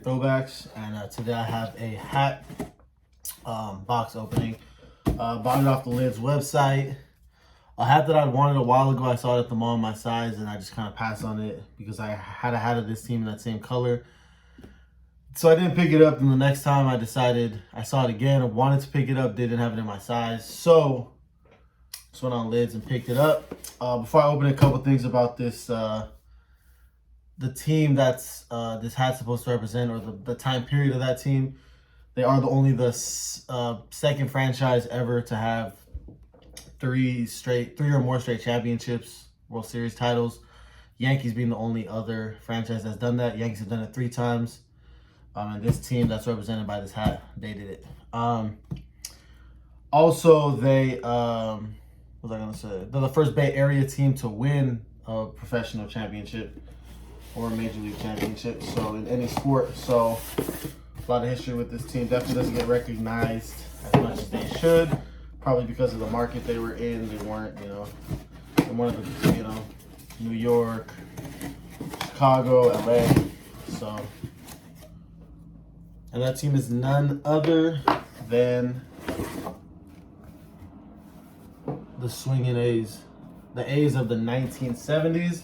throwbacks, and today I have a hat box opening. Bought it off the Lids website. A hat that I wanted a while ago. I saw it at the mall, my size, and I just kind of passed on it because I had a hat of this team in that same color. So I didn't pick it up, and the next time I decided, I saw it again, I wanted to pick it up, didn't have it in my size. So just went on Lids and picked it up. Before I open a couple things about this, the team that's this hat's supposed to represent, or the time period of that team. They are only the second franchise ever to have three or more straight championships, World Series titles. Yankees being the only other franchise that's done that. Yankees have done it 3 times. And this team that's represented by this hat, they did it. Also, they, what was I going to say? They're the first Bay Area team to win a professional championship or a major league championship, so in any sport. So a lot of history with this team. Definitely doesn't get recognized as much as they should, probably because of the market they were in. They weren't, in one of the, New York, Chicago, LA. So, and that team is none other than the Swingin A's, the A's of the 1970s.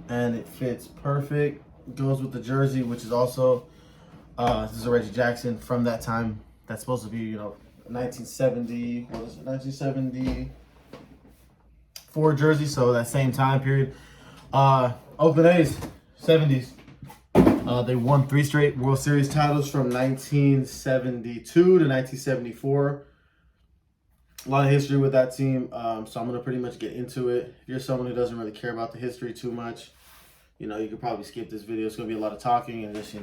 And it fits perfect. Goes with the jersey, which is also this is a Reggie Jackson from that time. That's supposed to be 1970. What is it? 1974 jersey. So that same time period. Oakland A's 70s. They won 3 straight World Series titles from 1972 to 1974. A lot of history with that team, so I'm going to pretty much get into it. If you're someone who doesn't really care about the history too much, you could probably skip this video. It's going to be a lot of talking and just,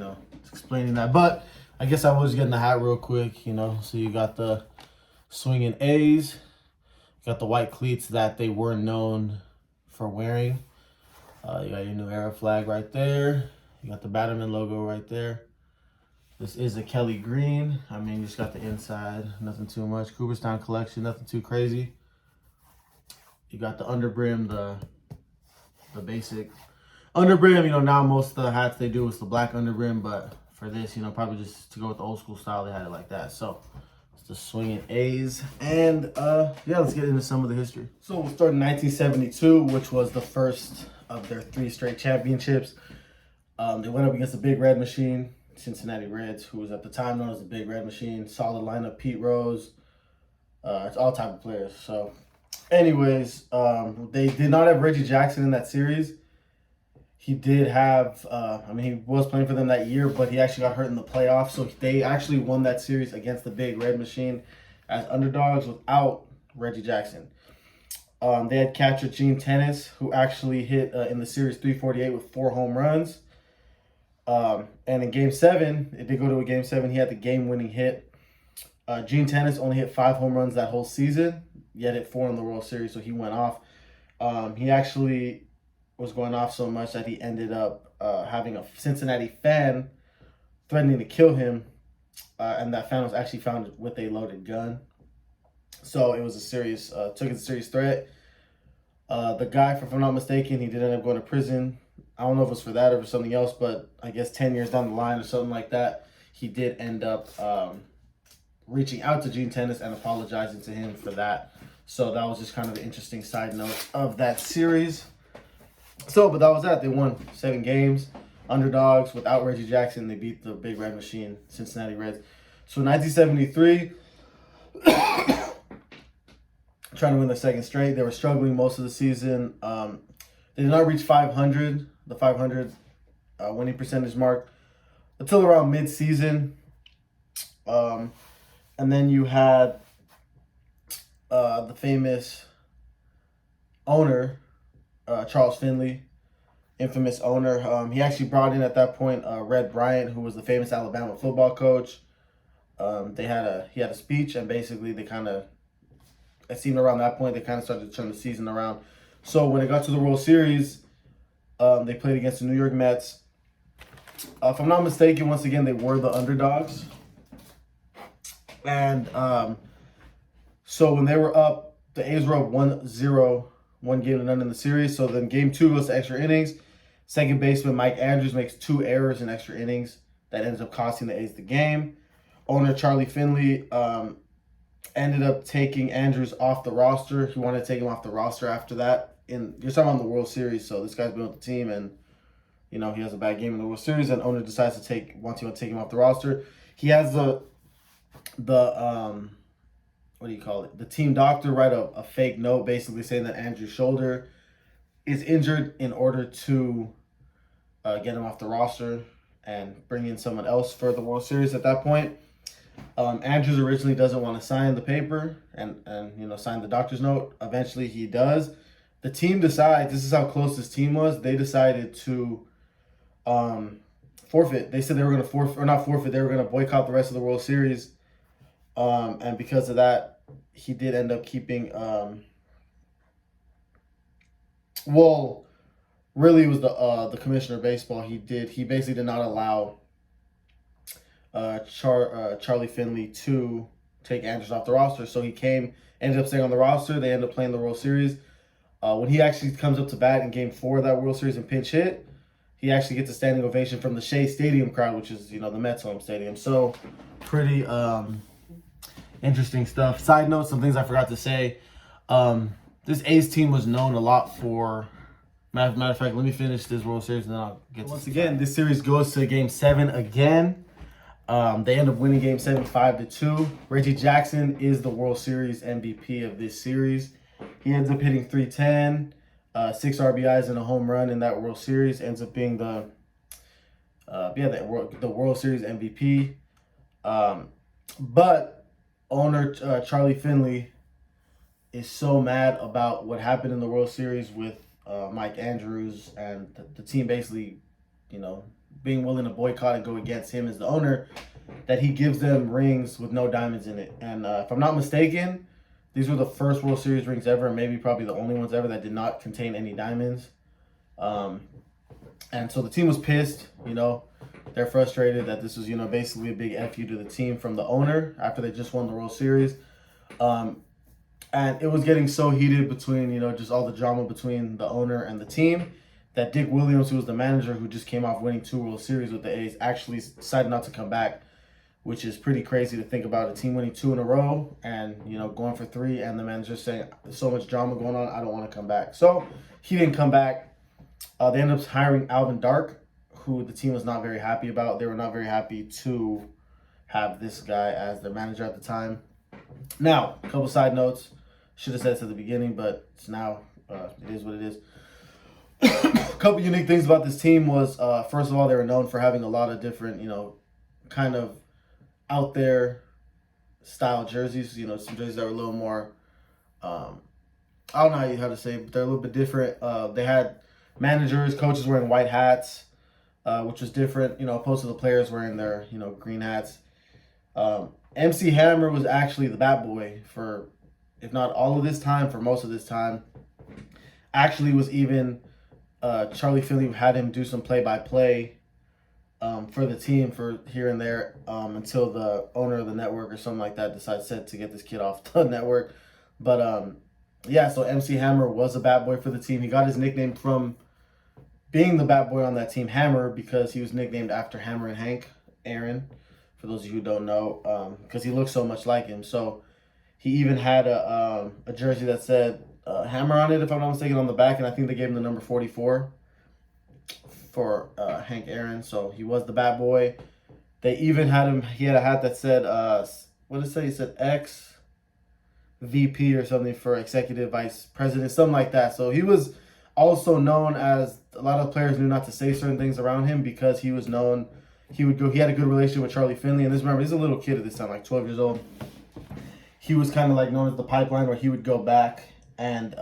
explaining that. But I guess I was getting the hat real quick, So you got the Swingin A's. You got the white cleats that they were known for wearing. You got your New Era flag right there. You got the Batterman logo right there. This is a Kelly green. I mean, you just got the inside, nothing too much. Cooperstown collection, nothing too crazy. You got the underbrim, the basic underbrim. Now most of the hats they do is the black underbrim, but for this, probably just to go with the old school style, they had it like that. So it's the Swingin A's, and yeah, let's get into some of the history. So we'll start in 1972, which was the first of their 3 straight championships. They went up against the Big Red Machine, Cincinnati Reds, who was at the time known as the Big Red Machine. Solid lineup, Pete Rose. It's all type of players. So anyways, they did not have Reggie Jackson in that series. He did have, he was playing for them that year, but he actually got hurt in the playoffs. So they actually won that series against the Big Red Machine as underdogs without Reggie Jackson. They had catcher Gene Tennis, who actually hit in the series 348 with 4 home runs. And in Game 7, it did go to a Game 7. He had the game-winning hit. Gene Tennis only hit 5 home runs that whole season, yet hit 4 in the World Series, so he went off. He actually was going off so much that he ended up having a Cincinnati fan threatening to kill him, and that fan was actually found with a loaded gun. So it was a serious, took it a serious threat. The guy, if I'm not mistaken, he did end up going to prison. I don't know if it was for that or for something else, but I guess 10 years down the line or something like that, he did end up reaching out to Gene Tennis and apologizing to him for that. So that was just kind of an interesting side note of that series. So, but that was that. They won 7 games. Underdogs without Reggie Jackson. They beat the Big Red Machine, Cincinnati Reds. So 1973, trying to win their 2nd straight. They were struggling most of the season. They did not reach 500, the 500 winning percentage mark, until around mid-season. And then you had the famous owner, Charles Finley, infamous owner. He actually brought in at that point Red Bryant, who was the famous Alabama football coach. He had a speech, and basically they kind of, it seemed around that point, they kind of started to turn the season around. So when it got to the World Series, they played against the New York Mets. If I'm not mistaken, once again, they were the underdogs. And so when they were up, the A's were up 1-0, 1-0 in the series. So then Game 2 goes to extra innings. Second baseman Mike Andrews makes 2 errors in extra innings. that ends up costing the A's the game. Owner Charlie Finley ended up taking Andrews off the roster. He wanted to take him off the roster after that. You're talking about the World Series, so this guy's been with the team, and he has a bad game in the World Series, and owner decides to want to take him off the roster. He has the what do you call it? The team doctor write a fake note basically saying that Andrew's shoulder is injured in order to get him off the roster and bring in someone else for the World Series at that point. Andrews originally doesn't want to sign the paper and sign the doctor's note. Eventually he does. The team decides, this is how close this team was, they decided to forfeit. They said they were going to forfeit, they were going to boycott the rest of the World Series. And because of that, he did end up keeping, really it was the commissioner of baseball. He basically did not allow Charlie Finley to take Andrews off the roster. So he ended up staying on the roster. They ended up playing the World Series. When he actually comes up to bat in Game 4 of that World Series and pinch hit, he actually gets a standing ovation from the Shea Stadium crowd, which is, the Mets home stadium. So pretty interesting stuff. Side note, some things I forgot to say. This A's team was known a lot for, matter of fact, let me finish this World Series and then I'll get to once again. This series goes to Game 7 again. They end up winning Game 7 5-2. Reggie Jackson is the World Series MVP of this series. He ends up hitting .310, 6 RBIs and a home run in that World Series. Ends up being the World Series MVP. But owner Charlie Finley is so mad about what happened in the World Series with Mike Andrews and the team basically, being willing to boycott and go against him as the owner, that he gives them rings with no diamonds in it. And if I'm not mistaken, these were the first World Series rings ever, and maybe probably the only ones ever that did not contain any diamonds. And so the team was pissed, they're frustrated that this was, basically a big F you to the team from the owner after they just won the World Series. And it was getting so heated between, just all the drama between the owner and the team, that Dick Williams, who was the manager who just came off winning 2 World Series with the A's, actually decided not to come back, which is pretty crazy to think about. A team winning 2 in a row and, going for 3, and the manager saying, there's so much drama going on, I don't want to come back. So he didn't come back. They ended up hiring Alvin Dark, who the team was not very happy about. They were not very happy to have this guy as their manager at the time. Now, a couple side notes. Should have said this at the beginning, but it's now, it is what it is. A couple unique things about this team was, first of all, they were known for having a lot of different, kind of out there style jerseys. Some jerseys that were a little more, I don't know how to say it, but they're a little bit different. They had managers, coaches wearing white hats, which was different, opposed to the players wearing their, green hats. MC Hammer was actually the bat boy for, if not all of this time, for most of this time. Actually was even, Charlie Finley had him do some play-by-play for the team for here and there until the owner of the network or something like that said to get this kid off the network. But, so MC Hammer was a bat boy for the team. He got his nickname from being the bat boy on that team, Hammer, because he was nicknamed after Hammer and Hank Aaron, for those of you who don't know, because he looks so much like him. So he even had a jersey that said Hammer on it, if I'm not mistaken, on the back, and I think they gave him the number 44 for Hank Aaron. So he was the bat boy. They even had him, he had a hat that said, what did it say? He said X VP or something for executive vice president, something like that. So he was also known as, a lot of players knew not to say certain things around him because he was known, he had a good relationship with Charlie Finley. And remember, he's a little kid at this time, like 12 years old. He was kind of like known as the pipeline, where he would go back and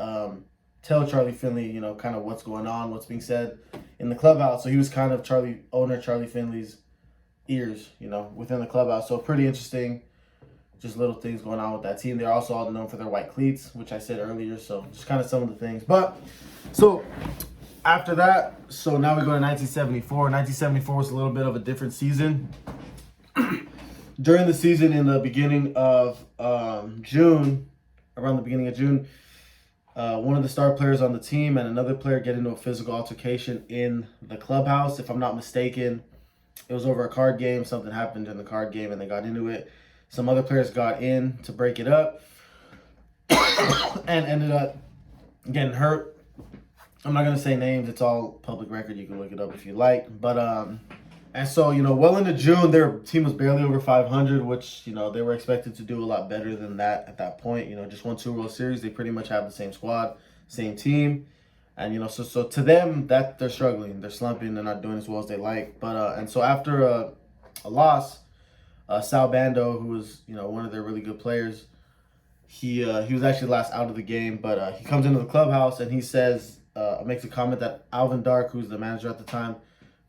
tell Charlie Finley, kind of what's going on, what's being said in the clubhouse. So he was kind of owner Charlie Finley's ears, within the clubhouse. So pretty interesting, just little things going on with that team. They're also all known for their white cleats, which I said earlier. So just kind of some of the things. But so after that, so now we go to 1974. 1974 was a little bit of a different season. During the season, in the beginning of June, around the beginning of June, one of the star players on the team and another player get into a physical altercation in the clubhouse. If I'm not mistaken, It was over a card game. Something happened in the card game, and they got into it. Some other players got in to break it up and ended up getting hurt. I'm not going to say names. It's all public record. You can look it up if you like. But, and so, well into June, their team was barely over 500, which, they were expected to do a lot better than that at that point. Just won 2 World Series. They pretty much have the same squad, same team. And, so to them, that they're struggling. They're slumping. They're not doing as well as they like. But, and so after a loss, Sal Bando, who was, one of their really good players, he was actually last out of the game. But he comes into the clubhouse and he says, makes a comment that Alvin Dark, who's the manager at the time,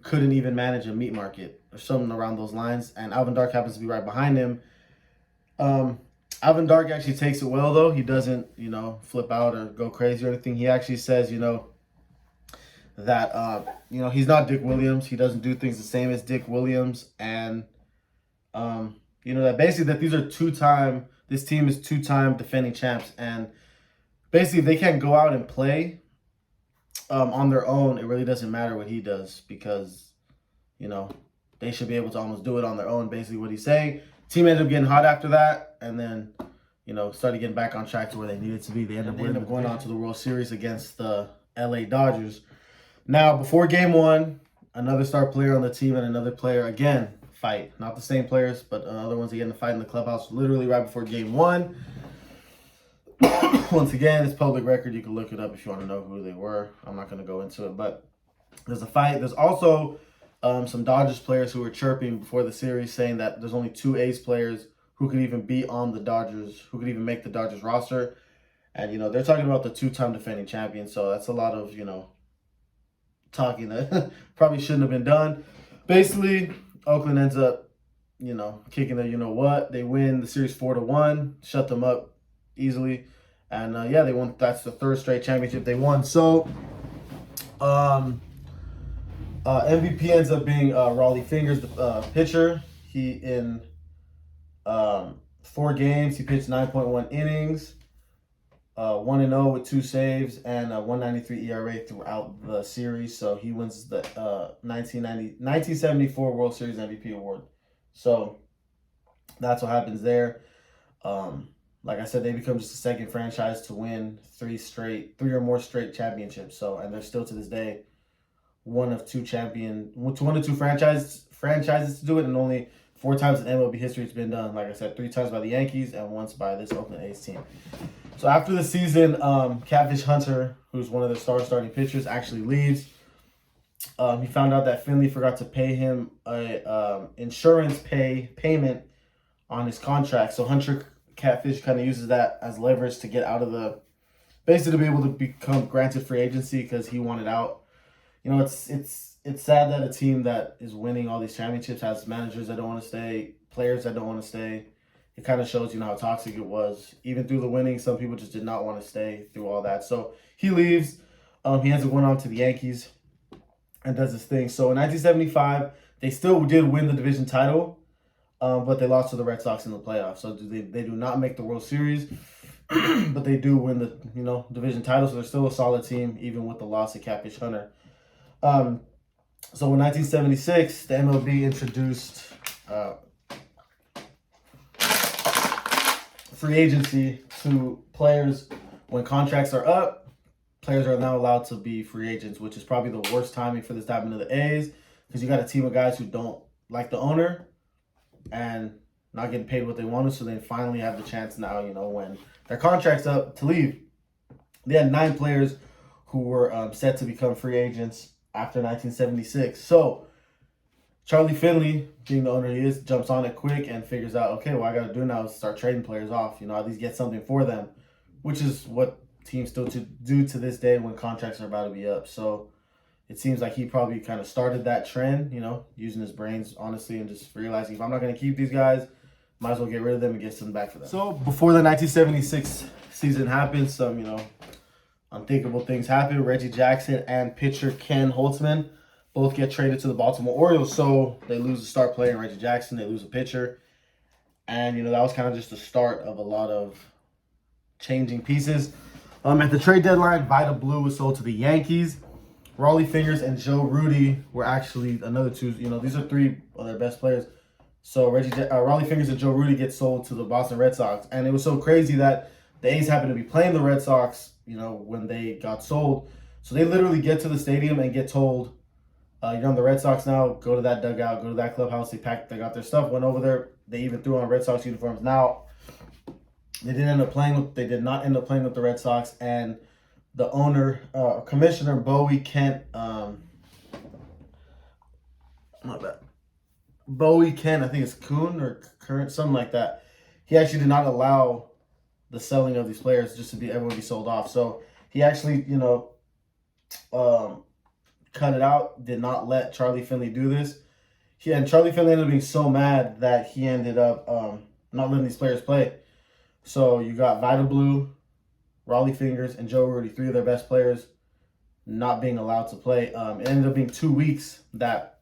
couldn't even manage a meat market or something around those lines. And Alvin Dark happens to be right behind him. Alvin Dark actually takes it well, though. He doesn't, flip out or go crazy or anything. He actually says, that, he's not Dick Williams. He doesn't do things the same as Dick Williams. And, that basically that this team is 2-time defending champs. And basically if they can't go out and play on their own, it really doesn't matter what he does because, they should be able to almost do it on their own, basically what he's saying. Team ended up getting hot after that and then, started getting back on track to where they needed to be. They ended up going on to the World Series against the LA Dodgers. Now, before Game 1, another star player on the team and another player, again, fight. Not the same players, but other ones that get in a fight in the clubhouse literally right before Game 1. Once again, it's public record. You can look it up if you want to know who they were. I'm not going to go into it, but there's a fight. There's also some Dodgers players who were chirping before the series saying that there's only 2 A's players who could even be on the Dodgers, who could even make the Dodgers roster. And, they're talking about the 2-time defending champion, so that's a lot of, talking that probably shouldn't have been done. Basically, Oakland ends up, kicking their you-know-what. They win the series 4-1, shut them up easily. And, they won. That's the 3rd straight championship they won. So, MVP ends up being Raleigh Fingers, the pitcher. He, in 4 games, he pitched 9.1 innings. 1-0 with 2 saves and a 1.93 ERA throughout the series. So he wins the 1974 World Series MVP award. So that's what happens there. Like I said, they become just the 2nd franchise to win 3 or more straight championships. So, and they're still to this day one of 2 franchises to do it, and only 4 times in MLB history it's been done. Like I said, 3 times by the Yankees and once by this Oakland A's team. So after the season, Catfish Hunter, who's one of the starting pitchers, actually leaves. He found out that Finley forgot to pay him a insurance payment on his contract. So Hunter Catfish kind of uses that as leverage to get out of basically to be able to become granted free agency because he wanted out. It's sad that a team that is winning all these championships has managers that don't want to stay, players that don't want to stay. It kind of shows, how toxic it was. Even through the winning, some people just did not want to stay through all that. So he leaves. He ends up going on to the Yankees and does his thing. So in 1975, they still did win the division title, but they lost to the Red Sox in the playoffs. So they do not make the World Series, but they do win the division title. So they're still a solid team, even with the loss of Catfish Hunter. So in 1976, the MLB introduced free agency to players. When contracts are up, players are now allowed to be free agents, which is probably the worst timing for this to happen to the A's because you got a team of guys who don't like the owner and not getting paid what they wanted, so they finally have the chance now, when their contract's up to leave. They had 9 players who were set to become free agents after 1976. So Charlie Finley, being the owner he is, jumps on it quick and figures out, okay, what I got to do now is start trading players off, at least get something for them, which is what teams still do to this day when contracts are about to be up. So it seems like he probably kind of started that trend, using his brains, honestly, and just realizing if I'm not going to keep these guys, might as well get rid of them and get something back for them. So before the 1976 season happened, some, unthinkable things happened. Reggie Jackson and pitcher Ken Holtzman both get traded to the Baltimore Orioles. So they lose a star player in Reggie Jackson. They lose a pitcher. And, that was kind of just the start of a lot of changing pieces. At the trade deadline, Vida Blue was sold to the Yankees Raleigh Fingers and Joe Rudy were actually another two. You know, these are three of their best players. So Raleigh Fingers and Joe Rudy get sold to the Boston Red Sox. And it was so crazy that the A's happened to be playing the Red Sox, you know, when they got sold. So they literally get to the stadium and get told, you're on the Red Sox now, go to that dugout, go to that clubhouse. They got their stuff, went over there. They even threw on Red Sox uniforms. Now, they did not end up playing with the Red Sox, and the owner, Commissioner Bowie Kent, Bowie Kent, I think it's Kuhn or Current, something like that. He actually did not allow the selling of these players just to be everyone be sold off. So he actually, you know, cut it out, did not let Charlie Finley do this. And Charlie Finley ended up being so mad that he ended up not letting these players play. So you got Vida Blue, Raleigh Fingers, and Joe Rudy, three of their best players, not being allowed to play. It ended up being 2 weeks that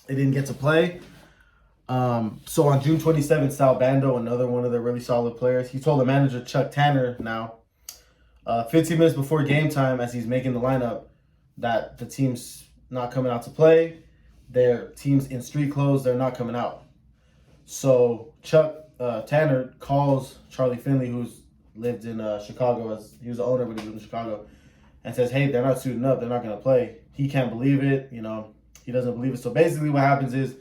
they didn't get to play. So on June 27th, Sal Bando, another one of their really solid players, he told the manager, Chuck Tanner, now, 15 minutes before game time, as he's making the lineup, that the team's not coming out to play. Their team's in street clothes. They're not coming out. So Chuck Tanner calls Charlie Finley, who's lived in Chicago. He was the owner when he lived in Chicago, and says, hey, they're not suiting up. They're not going to play. He can't believe it. You know, he doesn't believe it. So basically what happens is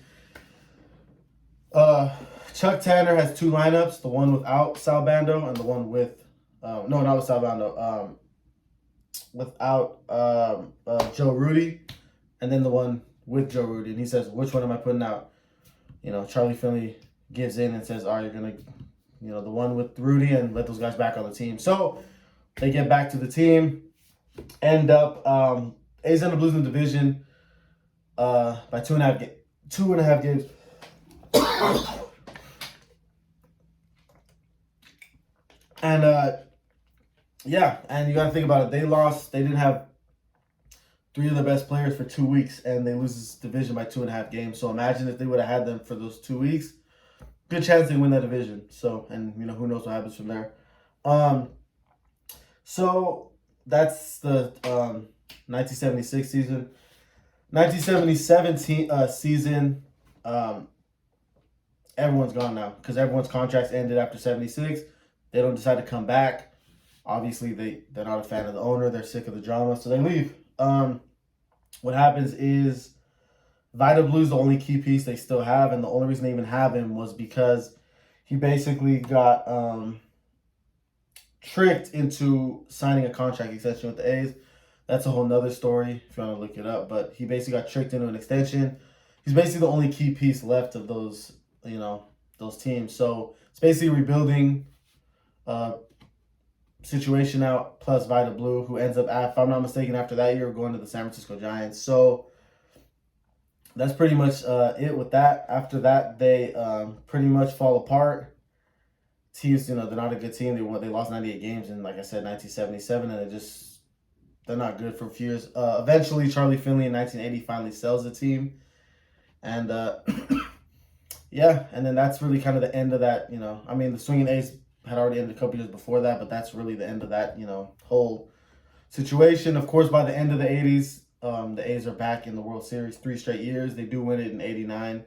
Chuck Tanner has two lineups, the one without Sal Bando and the one with, no, not with Sal Bando, without Joe Rudy, and then the one with Joe Rudy. And he says, which one am I putting out? You know, Charlie Finley gives in and says, all right, you're going to, you know, the one with Rudy, and let those guys back on the team. So they get back to the team, A's end up losing the division by 2.5 games. And yeah, and you got to think about it. They didn't have three of the best players for 2 weeks, and they lose this division by 2.5 games. So imagine if they would have had them for those 2 weeks. Good chance they win that division. So, and you know, who knows what happens from there. So that's the 1976 season. 1977 season, everyone's gone now because everyone's contracts ended after 76. They don't decide to come back. Obviously, they're not a fan of the owner. They're sick of the drama, so they leave. What happens is Vida Blue's the only key piece they still have, and the only reason they even have him was because he basically got tricked into signing a contract extension with the A's. That's a whole nother story if you want to look it up, but he basically got tricked into an extension. He's basically the only key piece left of those, you know, those teams. So it's basically rebuilding situation out, plus Vida Blue, who ends up, if I'm not mistaken, after that year, going to the San Francisco Giants. So that's pretty much it with that. After that, they pretty much fall apart. Teams, you know, they're not a good team. They lost 98 games in, like I said, 1977, and they're not good for a few years. Eventually, Charlie Finley in 1980 finally sells the team. And, yeah, and then that's really kind of the end of that, you know. I mean, the Swingin A's had already ended a couple years before that, but that's really the end of that, you know, whole situation. Of course, by the end of the 80s, the A's are back in the World Series 3 straight years. They do win it in 89.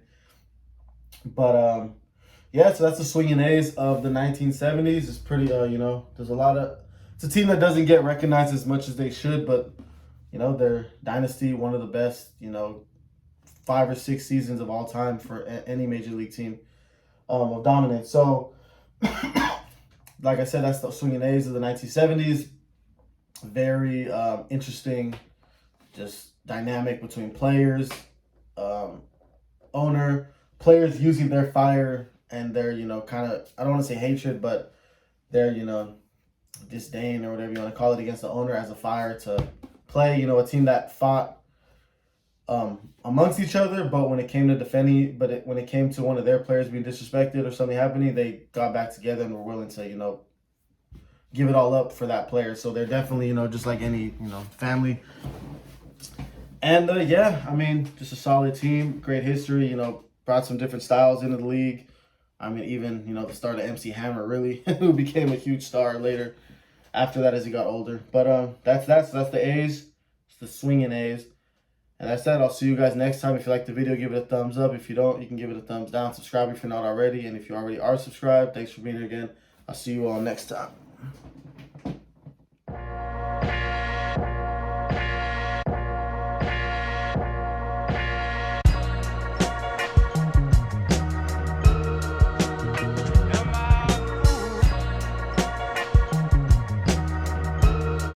But, yeah, so that's the Swingin A's of the 1970s. It's pretty, you know, there's a lot of... It's a team that doesn't get recognized as much as they should, but, you know, they're dynasty, one of the best, you know, 5 or 6 seasons of all time for any major league team of dominance. So, like I said, that's the Swingin A's of the 1970s. Very interesting, just dynamic between players, owner, players using their fire and their, you know, kind of, I don't want to say hatred, but their, you know, disdain or whatever you want to call it against the owner as a fire to play, you know, a team that fought amongst each other, but when it came to defending, when it came to one of their players being disrespected or something happening, they got back together and were willing to, you know, give it all up for that player. So they're definitely, you know, just like any, you know, family. And yeah, I mean, just a solid team, great history, you know, brought some different styles into the league. I mean, even, you know, the start of MC Hammer, really, who became a huge star later after that as he got older. But that's the A's. the Swingin A's. And that's that. I'll see you guys next time. If you like the video, give it a thumbs up. If you don't, you can give it a thumbs down. Subscribe if you're not already. And if you already are subscribed, thanks for being here again. I'll see you all next time.